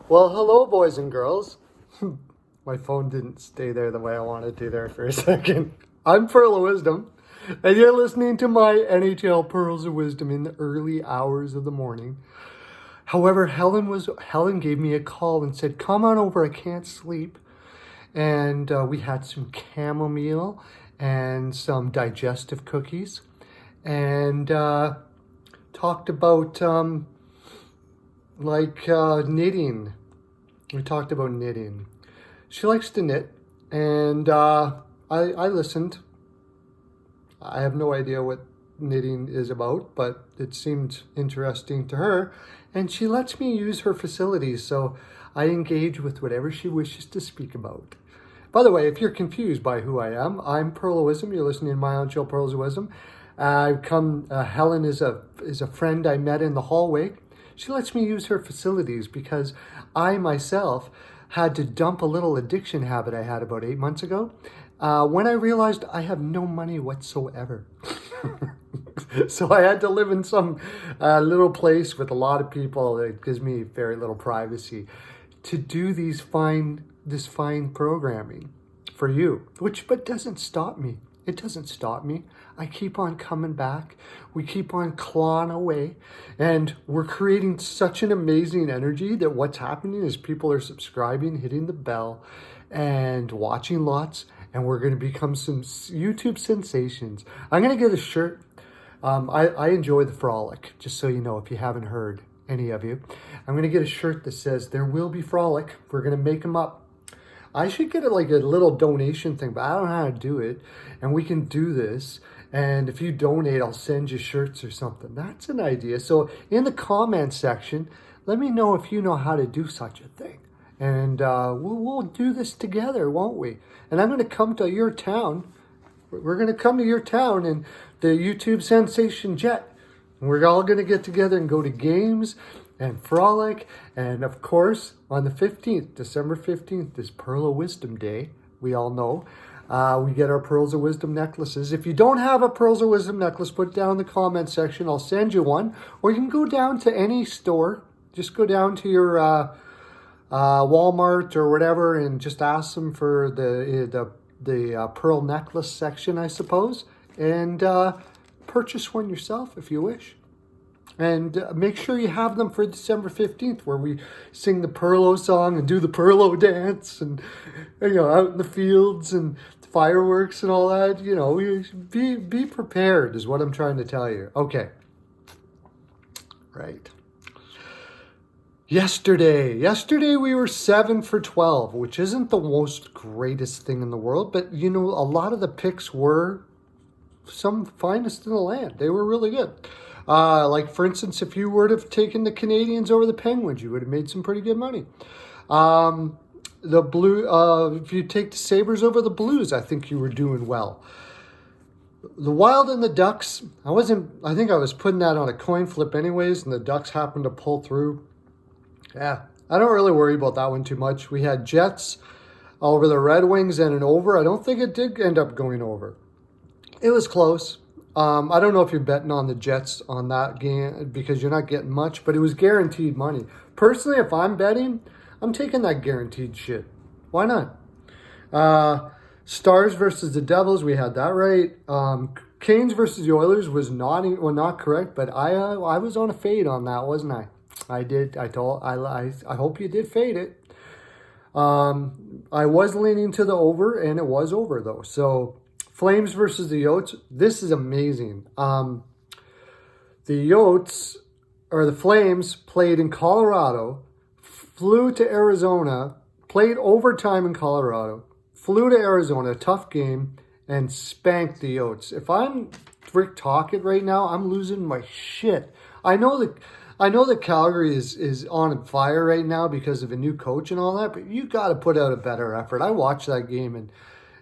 Well, hello, boys and girls. My phone didn't stay there the way I wanted to there for a second. I'm Pearl of Wisdom, and you're listening to my NHL Pearls of Wisdom in the early hours of the morning. However, Helen gave me a call and said, "Come on over, I can't sleep." And we had some chamomile and some digestive cookies, and talked about knitting. We talked about knitting. She likes to knit, and I listened. I have no idea what knitting is about, but it seemed interesting to her, and she lets me use her facilities, so I engage with whatever she wishes to speak about. By the way, if you're confused by who I am, I'm Pearl of Wisdom. You're listening to my own show, Pearls of Wisdom. Helen is a friend I met in the hallway. She lets me use her facilities because I myself had to dump a little addiction habit I had about 8 months ago when I realized I have no money whatsoever. So I had to live in some little place with a lot of people that gives me very little privacy to do this fine programming for you, but doesn't stop me. It doesn't stop me. I keep on coming back. We keep on clawing away. And we're creating such an amazing energy that what's happening is people are subscribing, hitting the bell, and watching lots. And we're going to become some YouTube sensations. I'm going to get a shirt. I enjoy the frolic, just so you know, if you haven't heard, any of you. I'm going to get a shirt that says, "There will be frolic." We're going to make them up. I should get a little donation thing, but I don't know how to do it. And we can do this. And if you donate, I'll send you shirts or something. That's an idea. So in the comment section, let me know if you know how to do such a thing. And we'll do this together, won't we? And I'm going to come to your town. We're going to come to your town in the YouTube sensation jet. And we're all going to get together and go to games and frolic. And of course, on the 15th, December 15th, is Pearl of Wisdom Day. We all know. We get our Pearls of Wisdom necklaces. If you don't have a Pearls of Wisdom necklace, put it down in the comment section. I'll send you one. Or you can go down to any store. Just go down to your Walmart or whatever and just ask them for the pearl necklace section, I suppose. And purchase one yourself if you wish. And make sure you have them for December 15th, where we sing the Perlo song and do the Perlo dance and, out in the fields and fireworks and all that. Be prepared is what I'm trying to tell you. Okay. Right. Yesterday we were 7 for 12, which isn't the most greatest thing in the world, but, a lot of the picks were some finest in the land. They were really good. For instance, if you were to have taken the Canadians over the Penguins, you would have made some pretty good money. If you take the Sabres over the Blues, I think you were doing well. The Wild and the Ducks, I think I was putting that on a coin flip anyways, and the Ducks happened to pull through. Yeah, I don't really worry about that one too much. We had Jets over the Red Wings and an over. I don't think it did end up going over. It was close. I don't know if you're betting on the Jets on that game because you're not getting much, but it was guaranteed money. Personally, if I'm betting, I'm taking that guaranteed shit. Why not? Stars versus the Devils, we had that right. Canes versus the Oilers was not correct, but I was on a fade on that, wasn't I? I did. I hope you did fade it. I was leaning to the over, and it was over though. So. Flames versus the Yotes. This is amazing. The Flames played in Colorado, flew to Arizona, played overtime in Colorado, flew to Arizona, tough game, and spanked the Yotes. If I'm Rick Tocchet right now, I'm losing my shit. I know that Calgary is on fire right now because of a new coach and all that, but you got to put out a better effort. I watched that game and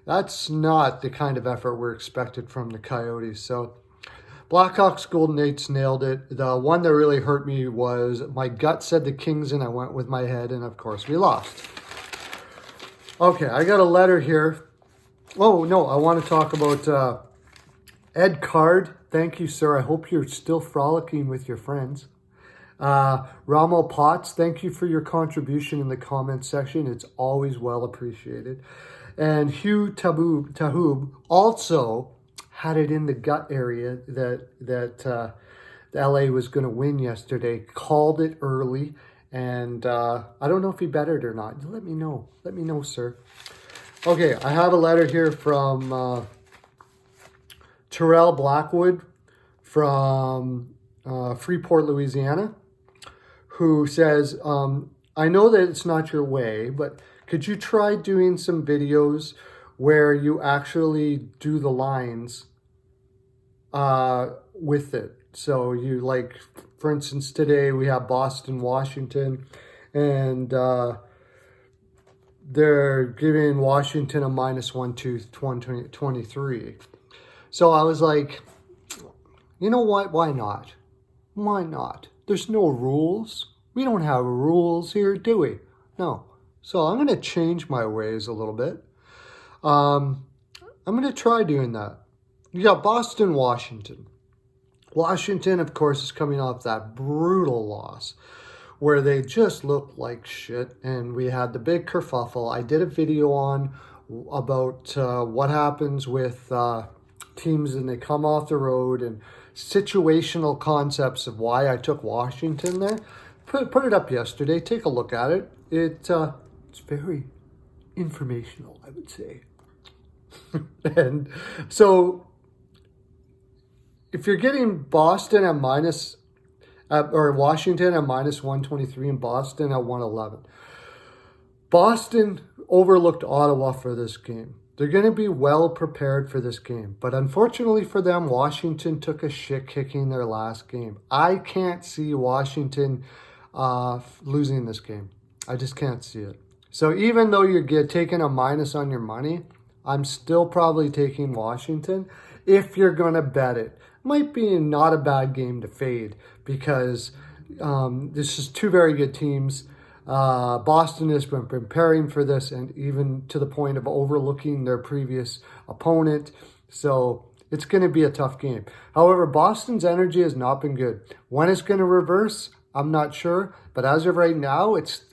that's not the kind of effort we're expected from the Coyotes. So Blackhawks, Golden Knights nailed it. The one that really hurt me was my gut said the Kings and I went with my head. And of course we lost. Okay, I got a letter here. Oh, no, I want to talk about Ed Card. Thank you, sir. I hope you're still frolicking with your friends. Ramo Potts, thank you for your contribution in the comments section. It's always well appreciated. And Hugh Tahub also had it in the gut area that the LA was going to win yesterday. Called it early, and I don't know if he bet it or not. Let me know. Let me know, sir. Okay, I have a letter here from Terrell Blackwood from Freeport, Louisiana, who says, I know that it's not your way, but could you try doing some videos where you actually do the lines with it? So you, like, for instance, today we have Boston, Washington, and they're giving Washington a -1-23. So I was like, you know what? Why not? Why not? There's no rules. We don't have rules here, do we? No. So I'm going to change my ways a little bit. I'm going to try doing that. You got Boston, Washington. Washington, of course, is coming off that brutal loss where they just looked like shit. And we had the big kerfuffle. I did a video about what happens with teams and they come off the road and situational concepts of why I took Washington there. Put it up yesterday. Take a look at it. It's very informational, I would say. And so if you're getting Boston at or Washington at -123 and Boston at 111, Boston overlooked Ottawa for this game. They're going to be well prepared for this game. But unfortunately for them, Washington took a shit kicking their last game. I can't see Washington losing this game. I just can't see it. So even though you're taking a minus on your money, I'm still probably taking Washington if you're going to bet it. Might be not a bad game to fade because this is two very good teams. Boston has been preparing for this and even to the point of overlooking their previous opponent. So it's going to be a tough game. However, Boston's energy has not been good. When it's going to reverse, I'm not sure. But as of right now, it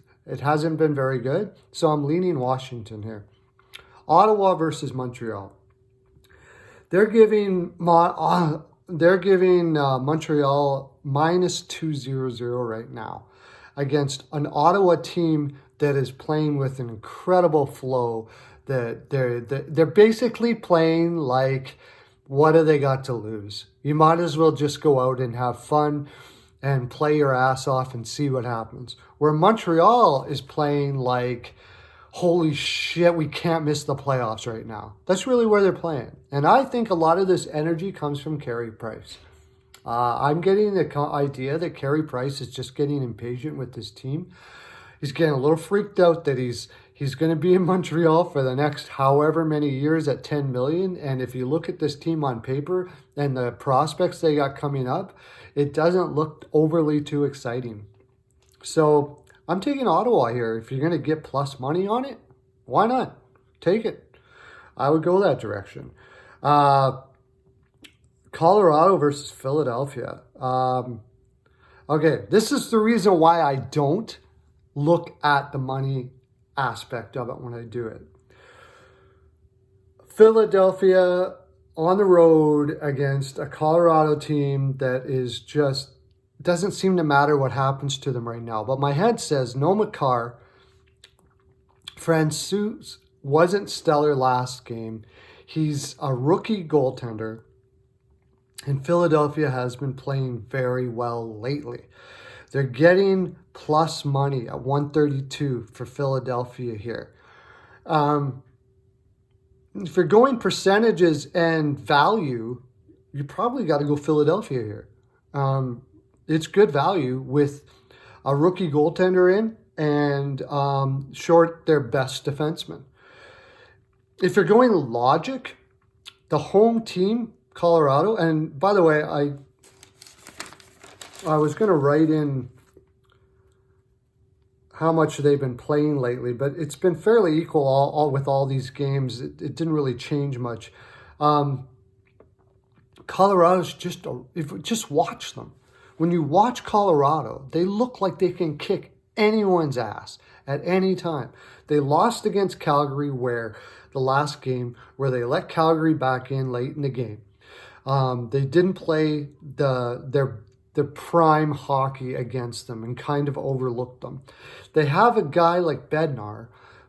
hasn't been very good. So I'm leaning Washington here. Ottawa versus Montreal. They're giving Montreal -200 right now against an Ottawa team that is playing with an incredible flow. That they're basically playing like, what do they got to lose? You might as well just go out and have fun and play your ass off and see what happens. Where Montreal is playing like, holy shit, we can't miss the playoffs right now. That's really where they're playing. And I think a lot of this energy comes from Carey Price. I'm getting the idea that Carey Price is just getting impatient with this team. He's getting a little freaked out that he's going to be in Montreal for the next however many years at $10 million. And if you look at this team on paper and the prospects they got coming up, it doesn't look overly too exciting. So I'm taking Ottawa here. If you're going to get plus money on it, why not? Take it. I would go that direction. Colorado versus Philadelphia. Okay, this is the reason why I don't look at the money aspect of it when I do it. Philadelphia on the road against a Colorado team that is just doesn't seem to matter what happens to them right now. But my head says no Makar. Francouz wasn't stellar last game. He's a rookie goaltender. And Philadelphia has been playing very well lately. They're getting plus money at 132 for Philadelphia here. If you're going percentages and value, you probably got to go Philadelphia here. It's good value with a rookie goaltender in and short their best defenseman. If you're going logic, the home team, Colorado, and by the way, I was going to write in how much they've been playing lately, but it's been fairly equal all with all these games. It didn't really change much. Colorado's just watch them. When you watch Colorado, they look like they can kick anyone's ass at any time. They lost against Calgary the last game where they let Calgary back in late in the game. They didn't play their prime hockey against them and kind of overlooked them. They have a guy like Bednar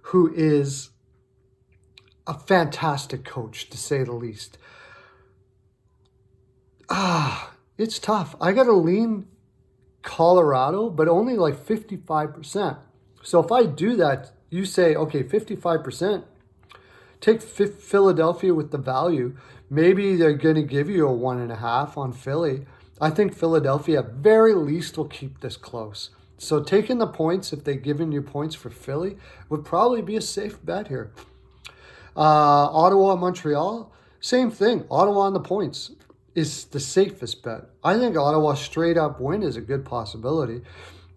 who is a fantastic coach, to say the least. It's tough. I got to lean Colorado, but only like 55%. So if I do that, you say, okay, 55%, take Philadelphia with the value. Maybe they're going to give you a 1.5 on Philly. I think Philadelphia at very least will keep this close. So taking the points, if they've given you points for Philly, would probably be a safe bet here. Ottawa, Montreal, same thing. Ottawa on the points is the safest bet. I think Ottawa straight up win is a good possibility.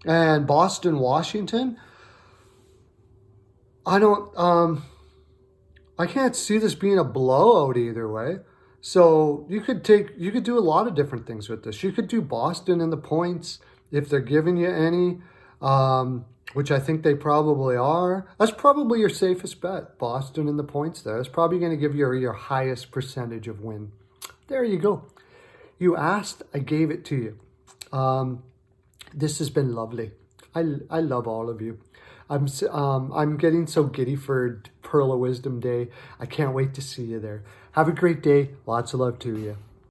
And Boston, Washington, I can't see this being a blowout either way. So you could do a lot of different things with this. You could do Boston in the points if they're giving you any, which I think they probably are. That's probably your safest bet, Boston in the points there. That's probably going to give you your highest percentage of win. There you go. You asked, I gave it to you. This has been lovely. I love all of you. I'm getting so giddy for Pearl of Wisdom Day. I can't wait to see you there. Have a great day. Lots of love to you.